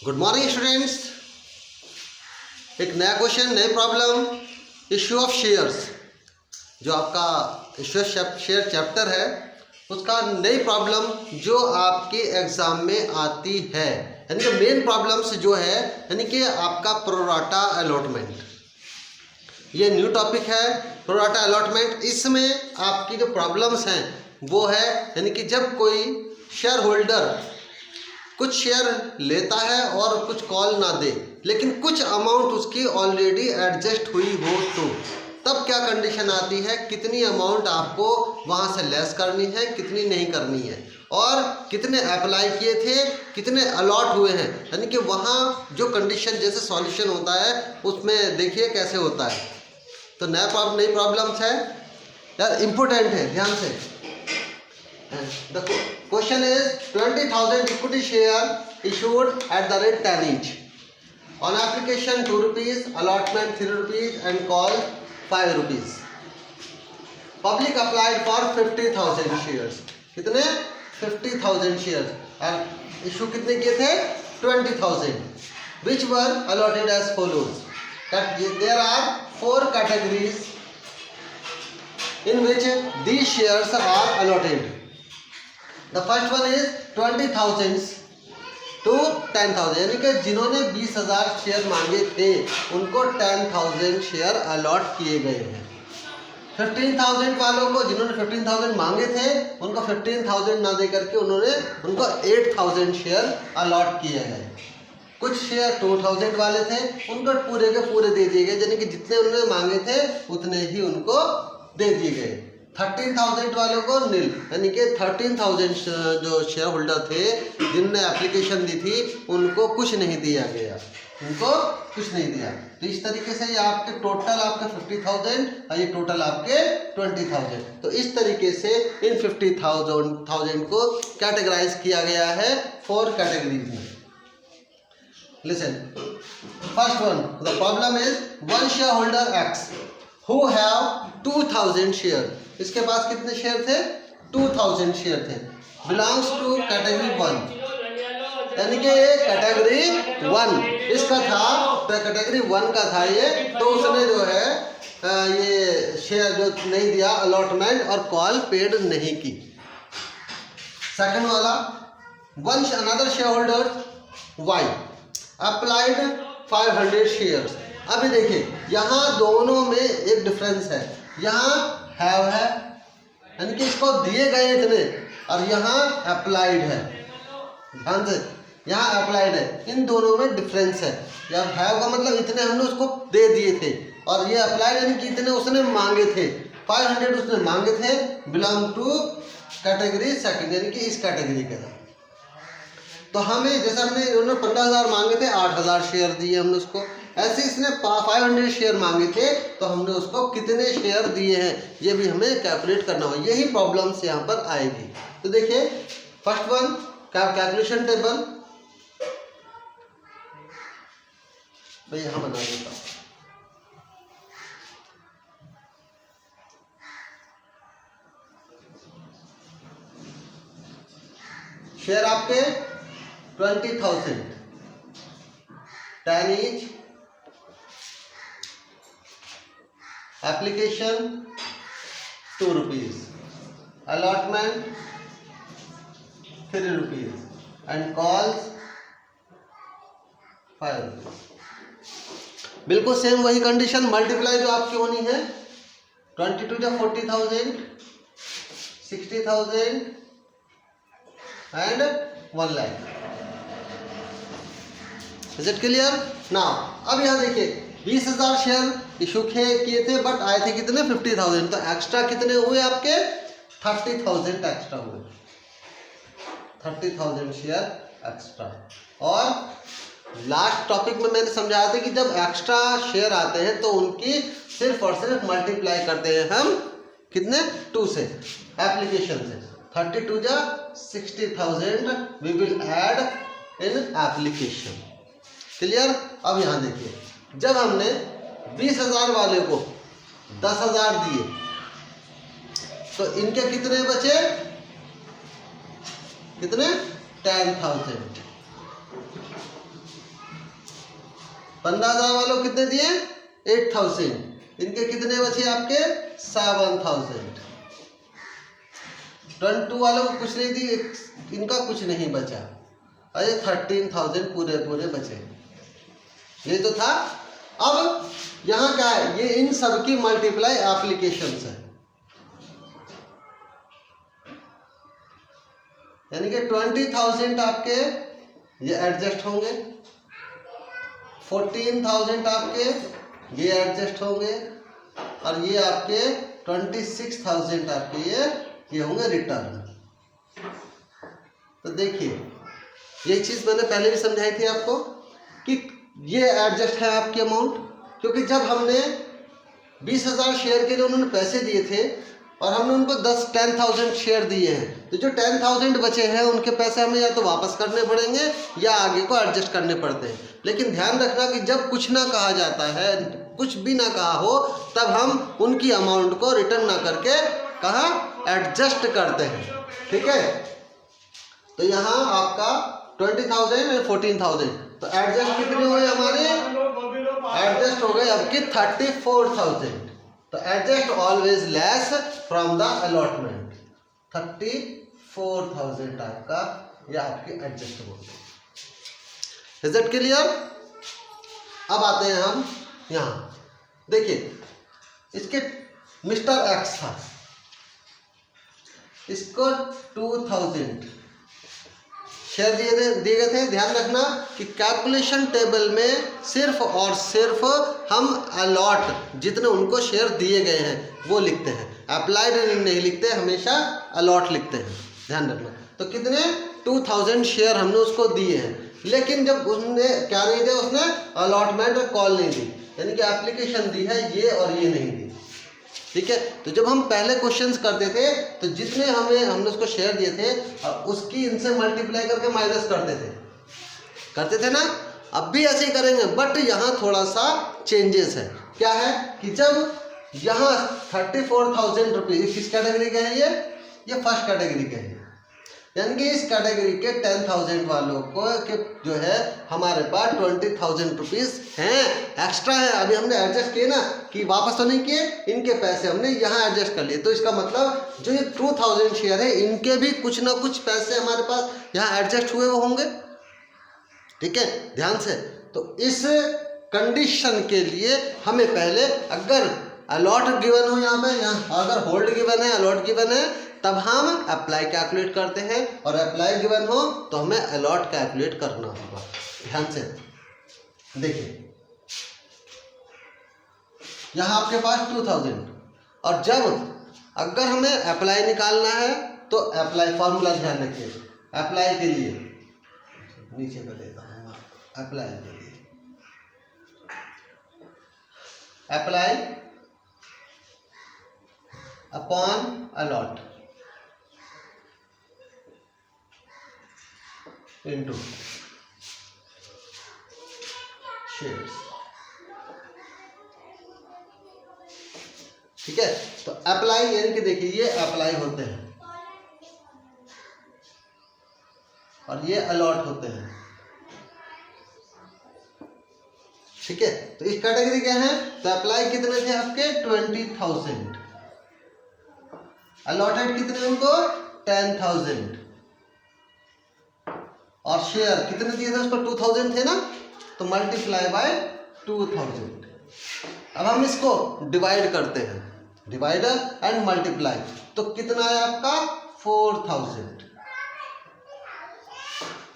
Good morning students. एक नया question, नई प्रॉब्लम, इश्यू ऑफ शेयर्स। जो आपका इश्यू ऑफ शेयर चैप्टर है उसका नई प्रॉब्लम जो आपके एग्जाम में आती है, यानी कि मेन प्रॉब्लम्स जो है, यानी कि आपका प्रोराटा अलॉटमेंट। ये न्यू टॉपिक है प्रोराटा अलॉटमेंट। इसमें आपकी जो प्रॉब्लम्स हैं वो है, यानी कि जब कोई शेयर होल्डर कुछ शेयर लेता है और कुछ कॉल ना दे, लेकिन कुछ अमाउंट उसकी ऑलरेडी एडजस्ट हुई हो, तो तब क्या कंडीशन आती है, कितनी अमाउंट आपको वहाँ से लेस करनी है, कितनी नहीं करनी है, और कितने अप्लाई किए थे, कितने अलॉट हुए हैं। यानी कि वहाँ जो कंडीशन जैसे सॉल्यूशन होता है उसमें देखिए कैसे होता है। तो नई प्रॉब्लम्स है यार, इम्पोर्टेंट है, ध्यान से। The question is 20,000 equity share issued at the rate 10 each. On application 2 rupees, allotment 3 rupees and call 5 rupees. Public applied for 50,000 shares. कितने? 50,000 shares. और issue कितने किए थे? 20,000. Which were allotted as follows. That there are 4 categories in which these shares are allotted. The first one is 20,000 to 10,000, यानी कि जिन्होंने 20,000 share मांगे थे उनको 10,000 शेयर अलॉट किए गए हैं। 15,000 वालों को, जिन्होंने 15,000 मांगे थे उनको 15,000 ना दे करके उनको 8,000 शेयर अलॉट किए गए। कुछ शेयर 2,000 वाले थे, उनको पूरे के पूरे दे दिए गए, यानी कि जितने उन्होंने मांगे थे उतने ही उनको दे दिए गए। 13,000 वालों को नील, यानी कि 13,000 जो शेयर होल्डर थे जिनने एप्लीकेशन दी थी उनको कुछ नहीं दिया गया, उनको कुछ नहीं दिया। तो इस तरीके से ये आपके टोटल आपके 50,000 और ये टोटल आपके 20,000। तो इस तरीके से इन 50,000 को कैटेगराइज किया गया है 4 कैटेगरीज में। Listen, first one, the problem is one share holder x who have 2,000 share. इसके पास कितने शेयर थे? 2,000 शेयर थे। बिलोंग्स टू कैटेगरी 1, यानी कि ये कैटेगरी 1 इसका था, तो कैटेगरी 1 का था ये। तो उसने जो है ये शेयर जो नहीं दिया अलॉटमेंट और कॉल पेड नहीं की। सेकंड वाला, one another share holder Y applied 500 shares. अभी देखिए यहाँ दोनों में एक डिफरेंस है, यहाँ हैव है यानी कि इसको दिए गए इतने, और यहाँ अप्लाइड है। ध्यान से, यहाँ अप्लाइड है, इन दोनों में डिफरेंस है। या हैव का मतलब इतने हमने उसको दे दिए थे, और ये अप्लाइड यानी कि इतने उसने मांगे थे, 500 उसने मांगे थे। बिलोंग टू कैटेगरी सेकंड, यानी कि इस कैटेगरी का। तो हमें जैसे हमने उन्होंने 15,000 मांगे थे, 8,000 शेयर दिए हमने उसको। ऐसे इसने 500 शेयर मांगे थे, तो हमने उसको कितने शेयर दिए हैं ये भी हमें कैलकुलेट करना होगा। यही प्रॉब्लम्स यहाँ पर आएगी। तो देखिए फर्स्ट वन, कैलकुलेशन टेबल तो यहाँ बना देता हूँ। शेयर आपके 20,000, 10 each, application 2 rupees, allotment 3 rupees and calls 5 rupees। बिल्कुल सेम वही कंडीशन, मल्टीप्लाई जो आपकी होनी है 22 या 40,000, 60,000 and 1 lakh. Is it clear? Now अब यहाँ देखिए 20,000 शेयर इशू किए थे, बट आए थे कितने? 50,000। तो एक्स्ट्रा कितने हुए आपके? 30,000 एक्स्ट्रा हुए, 30,000 शेयर एक्स्ट्रा। और लास्ट टॉपिक में मैंने समझाया था कि जब एक्स्ट्रा शेयर आते हैं तो उनकी सिर्फ और सिर्फ मल्टीप्लाई करते हैं हम कितने? 2 से, एप्लीकेशन से। 32 जा 60,000 we will add in application. Clear? अब यहाँ देखिए, जब हमने 20,000 वाले को 10,000 दिए तो इनके कितने बचे? कितने? 10,000। 15,000 वालों कितने दिए? 8,000। इनके कितने बचे आपके? 7,000। 22 वालों को कुछ नहीं दी, इनका कुछ नहीं बचा। अरे 13,000 पूरे पूरे बचे। ये तो था। अब यहाँ क्या है? ये इन सब की मल्टीप्लाई एप्लीकेशंस है, यानी कि 20,000 आपके ये एडजस्ट होंगे, 14,000 आपके ये एडजस्ट होंगे, और ये आपके 26,000 आपके ये होंगे रिटर्न। तो देखिए, ये चीज़ मैंने पहले भी समझाई थी आपको कि ये एडजस्ट है आपकी अमाउंट, क्योंकि जब हमने 20,000 शेयर के लिए उन्होंने पैसे दिए थे और हमने उनको 10,000 शेयर दिए हैं, तो जो 10,000 बचे हैं उनके पैसे हमें या तो वापस करने पड़ेंगे या आगे को एडजस्ट करने पड़ते हैं। लेकिन ध्यान रखना कि जब कुछ ना कहा जाता है, कुछ भी ना कहा हो, तब हम उनकी अमाउंट को रिटर्न ना करके कहाँ एडजस्ट करते हैं। ठीक है, तो यहाँ आपका 20,000 और 14,000, तो एडजस्ट कितने हुए हमारे? एडजस्ट हो गए आपके 34,000। तो adjust always less from the allotment. 34,000 आपका ये आपके एडजस्ट हो गए। Is it clear? अब आते हैं हम यहाँ, देखिए इसके मिस्टर एक्स था, इसको 2,000 शेयर दिए गए थे। ध्यान रखना कि कैलकुलेशन टेबल में सिर्फ और सिर्फ हम अलॉट जितने उनको शेयर दिए गए हैं वो लिखते हैं, अप्लाइड नहीं लिखते, हमेशा अलॉट लिखते हैं। ध्यान रखना। तो कितने? 2,000 शेयर हमने उसको दिए हैं, लेकिन जब उसने क्या नहीं दिया, उसने अलॉटमेंट कॉल नहीं दी, यानी कि एप्लीकेशन दी है ये और ये नहीं दी। ठीक है, तो जब हम पहले क्वेश्चंस करते थे तो जितने हमने उसको शेयर दिए थे उसकी इनसे मल्टीप्लाई करके माइनस करते थे ना। अब भी ऐसे ही करेंगे, बट यहाँ थोड़ा सा चेंजेस है। क्या है कि जब यहाँ 34,000 रुपीज किस कैटेगरी के हैं? ये फर्स्ट कैटेगरी के हैं, यानी कि इस कैटेगरी के 10,000 वालों को के जो है हमारे पास 20,000 रुपीज हैं, एक्स्ट्रा है। अभी हमने एडजस्ट किए ना, कि वापस तो नहीं किए, इनके पैसे हमने यहाँ एडजस्ट कर लिए। तो इसका मतलब जो ये 2,000 शेयर है, इनके भी कुछ ना कुछ पैसे हमारे पास यहाँ एडजस्ट हुए वो होंगे। ठीक है, ध्यान से। तो इस कंडीशन के लिए हमें पहले, अगर अलॉट गिवन हो यहाँ पे, यहाँ अगर होल्ड गिवन है, अलॉट गिवन है, तब हम अप्लाई कैलकुलेट करते हैं, और अप्लाई गिवन हो तो हमें अलॉट कैलकुलेट करना होगा। ध्यान से देखिए, यहाँ आपके पास 2,000, और जब अगर हमें अप्लाई निकालना है तो अप्लाई फॉर्मूला ध्यान रखिए। अप्लाई के लिए नीचे कर देता हूँ, अप्लाई के लिए apply upon allot into shares. ठीक है, तो अप्लाई यानी कि देखिए ये अप्लाई होते हैं और ये अलॉट होते हैं। ठीक है, तो इस कैटेगरी के हैं, तो अप्लाई कितने थे आपके? 20,000। अलॉटेड कितने उनको? 10,000। और शेयर कितने दिए थे उसको? 2,000 थे ना, तो मल्टीप्लाई बाय 2,000। अब हम इसको डिवाइड करते हैं, डिवाइडर एंड मल्टीप्लाई, तो कितना है आपका? 4,000।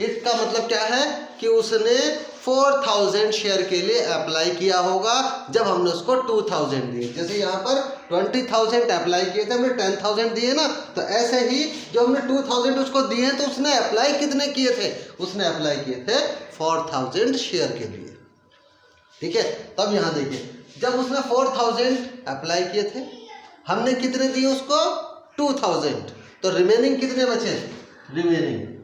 इसका मतलब क्या है कि उसने 4,000 शेयर के लिए अप्लाई किया होगा जब हमने उसको 2,000 दिए। जैसे यहाँ पर 20,000 अप्लाई किए थे, हमने 10,000 दिए ना, तो ऐसे ही जो हमने 2,000 उसको दिए तो उसने अप्लाई कितने किए थे? उसने अप्लाई किए थे 4,000 शेयर के लिए। ठीक है, तब यहाँ देखिए, जब उसने 4,000 अप्लाई किए थे, हमने कितने दिए उसको? 2,000, तो रिमेनिंग कितने बचे? Remaining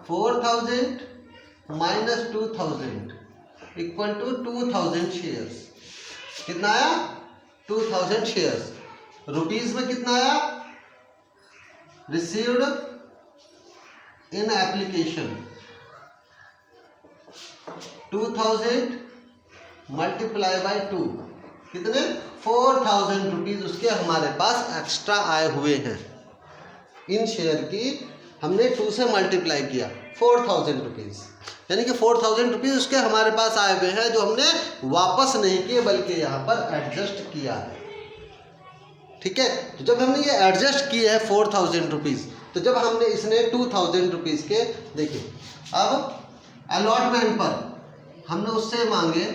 4,000 minus 2,000 equal to 2,000 shares. कितना आया? 2,000 शेयर्स। रुपीज में कितना आया? Received in application 2000 multiply by 2 कितने 4000 रुपीज़ उसके हमारे पास एक्स्ट्रा आए हुए हैं। इन शेयर की हमने 2 से मल्टीप्लाई किया 4000 रुपीज़, यानी कि 4000 रुपीज़ उसके हमारे पास आए हुए हैं जो हमने वापस नहीं किए बल्कि यहाँ पर एडजस्ट किया है। ठीक है, तो जब हमने ये एडजस्ट किए हैं 4000 रुपीज़, तो जब हमने इसने 2000 रुपीज़ के देखिए, अब अलॉटमेंट पर हमने उससे मांगे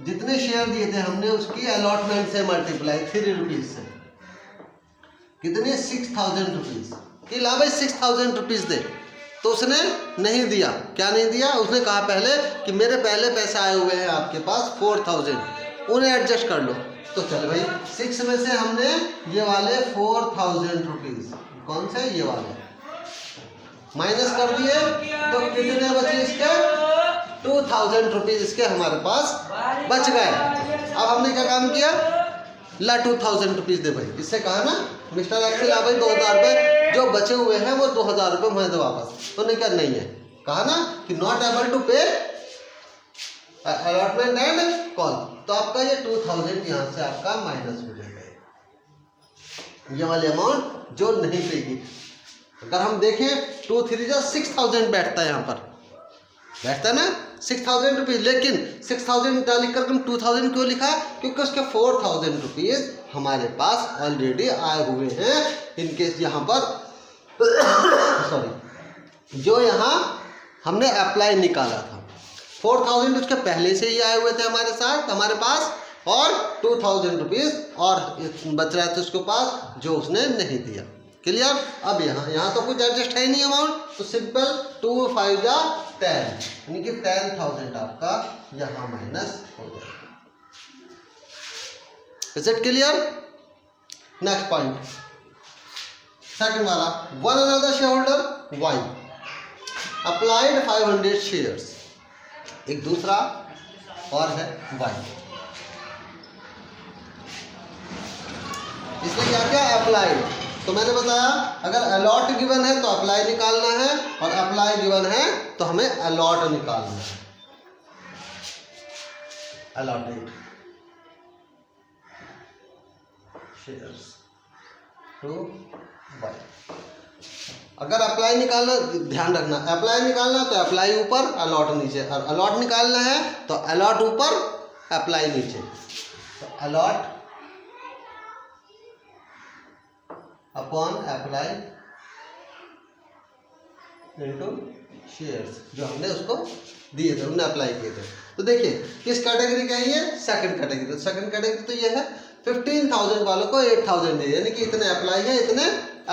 जितने शेयर दिए थे हमने उसकी अलॉटमेंट से मल्टीप्लाई 3 रुपीज़ से कितने 6000 रुपीज़ कि ला भाई 6000 रुपीज़ दे, तो उसने नहीं दिया। क्या नहीं दिया? उसने कहा पहले कि मेरे पहले पैसे आए हुए हैं आपके पास 4000, उन्हें एडजस्ट कर लो। तो चल भाई 6 में से हमने ये वाले 4000 रुपीज़, कौन से ये वाले माइनस कर दिए, तो कितने बचे इसके 2000 रुपीज़ इसके हमारे पास बच गए। अब हमने क्या काम किया, ला 2000 रुपीज़ दे भाई। इससे कहा ना मिस्टर एक्सेल ला भाई 2000 रुपये जो बचे हुए हैं वो 2000 रुपये मुझे दो वापस। तो नहीं क्या नहीं है, कहा ना कि नॉट एबल टू पे अलॉटमेंट एंड कॉल। तो आपका ये 2000 यहाँ से आपका माइनस हो जाएगा, ये वाली अमाउंट जो नहीं पेगी। अगर हम देखें 2 3 जा 6000 बैठता है, यहाँ पर बैठता है ना 6000 रुपीज़, लेकिन 6000 लिख कर 2000 क्यों लिखा? क्योंकि उसके 4000 रुपीज़ हमारे पास ऑलरेडी आए हुए हैं। इनकेस यहाँ पर सॉरी जो यहाँ हमने अप्लाई निकाला था 4000 उसके पहले से ही आए हुए थे हमारे साथ हमारे पास, और 2000 रुपीज़ और बच रहा था उसके पास जो उसने नहीं दिया। क्लियर? अब यहाँ तो कुछ एडजस्ट है नहीं अमाउंट, तो सिंपल 2 5 जा 10, यानी कि 10,000 आपका यहाँ माइनस हो जाएगा। Is it clear? Next point, second वाला, one another share holder Y applied 500 shares, एक दूसरा और है वाई। इसमें क्या क्या अप्लाइड, तो मैंने बताया अगर अलॉट गिवन है तो अप्लाई निकालना है, और अप्लाई गिवन है तो हमें अलॉट निकालना है। Allotted shares to Y. अगर अप्लाई निकालना, ध्यान रखना अप्लाई निकालना तो अप्लाई ऊपर अलॉट नीचे, और अलॉट निकालना है तो अलॉट ऊपर अप्लाई नीचे। तो allot upon apply into shares, जो हमने उसको दिए थे, हमने अप्लाई किए थे। तो देखिए किस कैटेगरी का है ये? Second category. तो सेकंड कैटेगरी तो ये है 15,000 वालों को 8,000 दिए, यानी कि इतने अप्लाई है इतने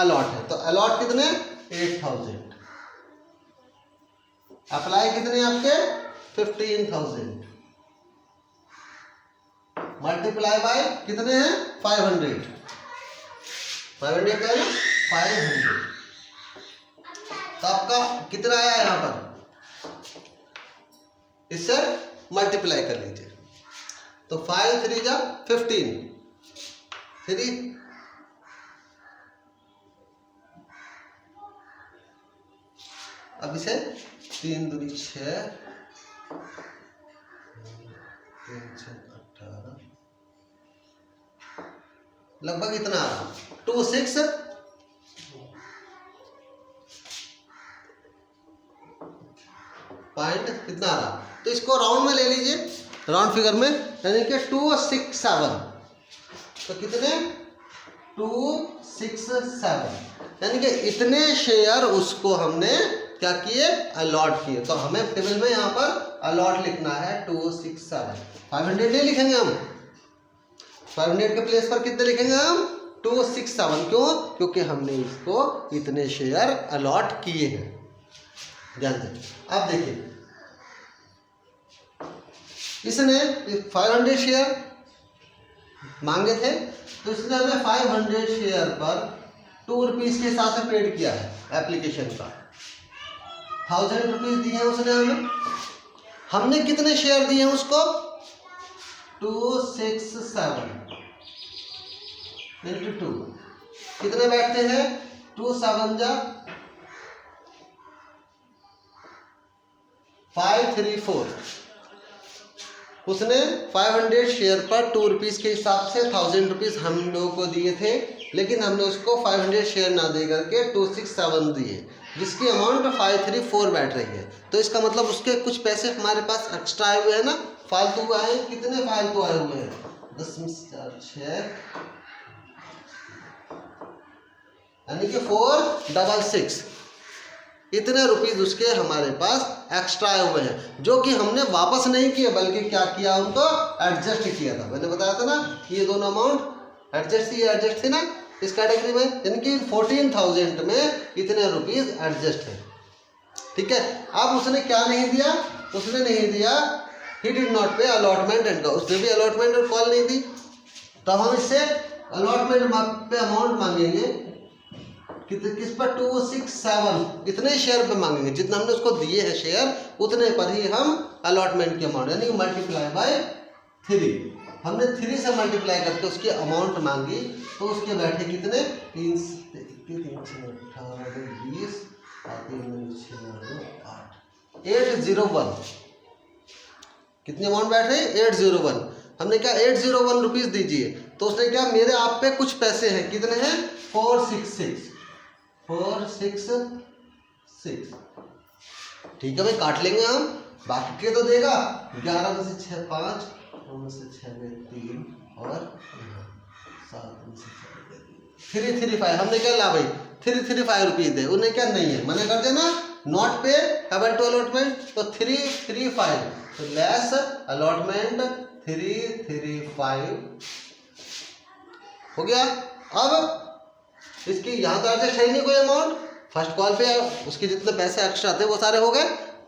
अलॉट है। तो अलॉट कितने 8,000, अप्लाई कितने आपके 15,000, मल्टीप्लाई बाय कितने हैं 500 का है ना 500। तो आपका कितना आया यहाँ पर, इससे मल्टीप्लाई कर लीजिए। तो 5 3 जा 15, 3 अब इसे 3 दूनी 6, 3 6 18, लगभग इतना आ रहा 26 पॉइंट कितना आ रहा। तो इसको राउंड में ले लीजिए, राउंड फिगर में, यानी कि 267। तो कितने 267, यानी कि इतने शेयर उसको हमने क्या किए अलॉट किए। तो हमें टेबल में यहाँ पर अलॉट लिखना है 267। 500 नहीं लिखेंगे हम, 500 के प्लेस पर कितने लिखेंगे हम 267। क्यों? क्योंकि हमने इसको इतने शेयर अलॉट किए हैं। ध्यान दें। अब देखिए इसने 500 शेयर मांगे थे, तो इसने हमें 500 शेयर पर 2 रुपीज़ के हिसाब से पेड किया है एप्लीकेशन का। 1000 रुपीज़ दिए हैं उसने हमें। हमने कितने शेयर दिए हैं उसको 267 इंटू 2, कितने बैठते हैं 2 7 जा 534, उसने 500 शेयर पर 2 रुपीज़ के हिसाब से 1000 रुपीज़ हम लोगों को दिए थे, लेकिन हमने उसको 500 शेयर ना दे करके 267 दिए, जिसकी अमाउंट 534 बैठ रही है। तो इसका मतलब उसके कुछ पैसे हमारे पास एक्स्ट्रा आए हुए हैं ना, फालतू आए हैं। कितने फालतू आए हुए हैं? 10 में 4 6, यानी कि 466, इतने रुपीज उसके हमारे पास एक्स्ट्रा आए हुए हैं, जो कि हमने वापस नहीं किए, बल्कि क्या किया, उनको एडजस्ट किया था। मैंने बताया था ना कि ये दोनों अमाउंट एडजस्ट थी ना इस कैटेगरी में, यानी कि 14,000 में इतने रुपीज एडजस्ट है। ठीक है। अब उसने क्या नहीं दिया? उसने नहीं दिया, ही डिड नॉट पे अलॉटमेंट एंड कॉल, उसने भी अलॉटमेंट और कॉल नहीं दी। तब हम इससे अलॉटमेंट पे अमाउंट मांगेंगे किस पर? 267, इतने शेयर पे मांगेंगे, जितना हमने उसको दिए हैं शेयर उतने पर ही हम अलॉटमेंट की अमाउंट, यानी मल्टीप्लाई बाय 3। हमने 3 से मल्टीप्लाई करके उसकी अमाउंट मांगी, तो उसके बैठे कितने? 3 18 20 801। कितनी अमाउंट बैठ रही? 801। हमने क्या 801 रुपीज दीजिए, तो उसने क्या, मेरे आप पे कुछ पैसे हैं, कितने हैं? 466। ठीक है भाई, काट लेंगे हम, बाकी के तो देगा। 11 में से 6 5, 9 में से 6 में 3 और 7 में से 4 335। हमने क्या ला भाई? 335 रुपीज दे। उन्हें क्या नहीं है, मना कर देना, नॉट पे एबल टू अलॉटमेंट, तो 335, तो लेस अलॉटमेंट 335 हो गया। अब इसकी यहाँ तो एडजस्ट है नहीं कोई अमाउंट, फर्स्ट कॉल पे उसके जितने पैसे एक्स्ट्रा थे वो सारे हो गए,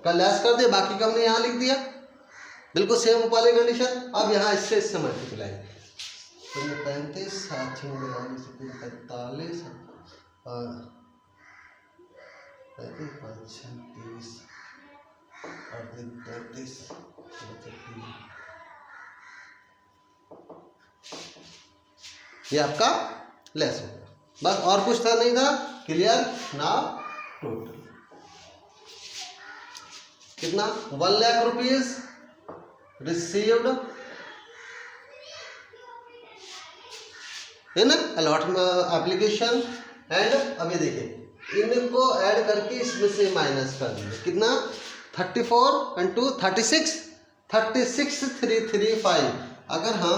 कल लेस कर दिए, बाकी का हमने यहाँ लिख दिया, बिल्कुल सेम वाली कंडीशन। अब यहाँ इससे मल्टीप्लाई, 35 7 6 45 35 ये आपका लेस हो गया, बस और कुछ था नहीं था। क्लियर ना? टोटल कितना? 1 लाख रुपीज रिसीव्ड है ना, अलॉटमेंट एप्लीकेशन एंड। अभी देखिए इनको ऐड करके इसमें से माइनस कर दिए, कितना? 34 and 2 36 335। अगर हम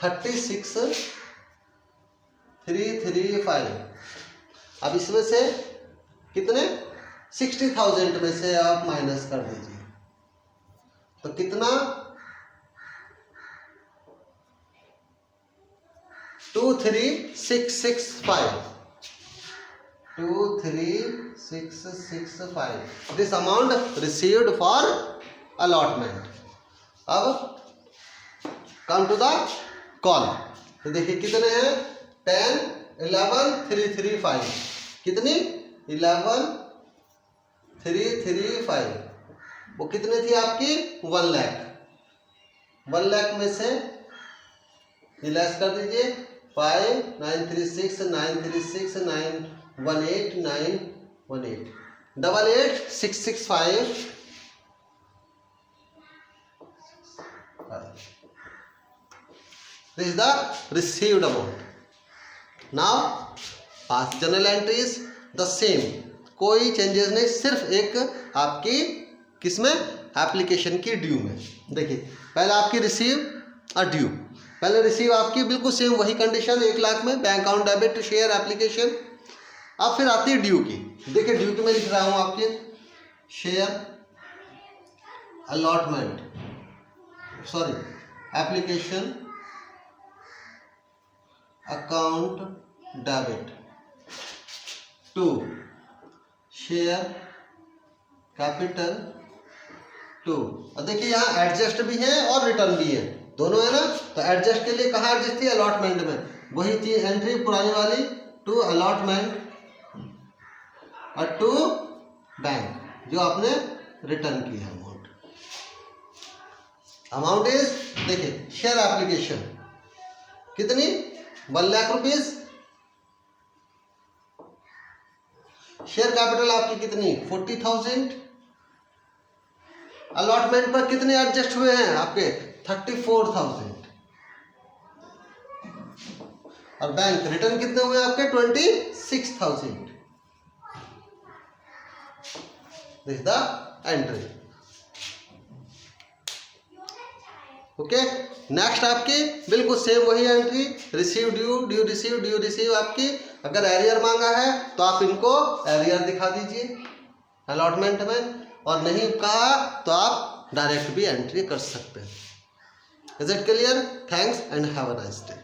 36 335, अब इसमें से कितने? 60,000 में से आप माइनस कर दीजिए, तो कितना? 23665 23665, this amount received for allotment. अब कम टू द कॉल, तो देखिए कितने हैं? 10 11 335, कितनी? 11 335, वो कितने थी आपकी? 1 लाख। 1 लाख में से लेस कर दीजिए, 5 936 936 918 918 88 665 This is the received amount. Now past journal entry is the same, कोई चेंजेस नहीं, सिर्फ एक आपकी किसमें? एप्लीकेशन की ड्यू में। देखिए पहले आपकी रिसीव और ड्यू, पहले रिसीव आपकी बिल्कुल सेम वही कंडीशन, 1 लाख में bank account debit to share application. अब फिर आती है ड्यू की। देखिए ड्यू की मैं लिख रहा हूँ आपके share allotment, sorry application account debit to share capital to. और देखिए यहाँ एडजस्ट भी है और रिटर्न भी है, दोनों है ना। तो एडजस्ट के लिए कहाँ एडजस्ट थी? अलॉटमेंट में, वही थी एंट्री पुरानी वाली, टू अलॉटमेंट और टू बैंक, जो आपने रिटर्न की है अमाउंट। अमाउंट इज, देखिए शेयर एप्लीकेशन कितनी? 1 लाख रुपीज। शेयर कैपिटल आपकी कितनी? 40,000। अलॉटमेंट पर कितने एडजस्ट हुए हैं आपके 34,000 और बैंक रिटर्न कितने हुए आपके 26,000. This the entry. Okay. Next आपकी बिल्कुल सेम वही entry, receive due, due receive, due receive आपकी. अगर एरियर मांगा है तो आप इनको एरियर दिखा दीजिए अलॉटमेंट में, और नहीं कहा तो आप डायरेक्ट भी एंट्री कर सकते हैं. Is it clear? Thanks and have a nice day.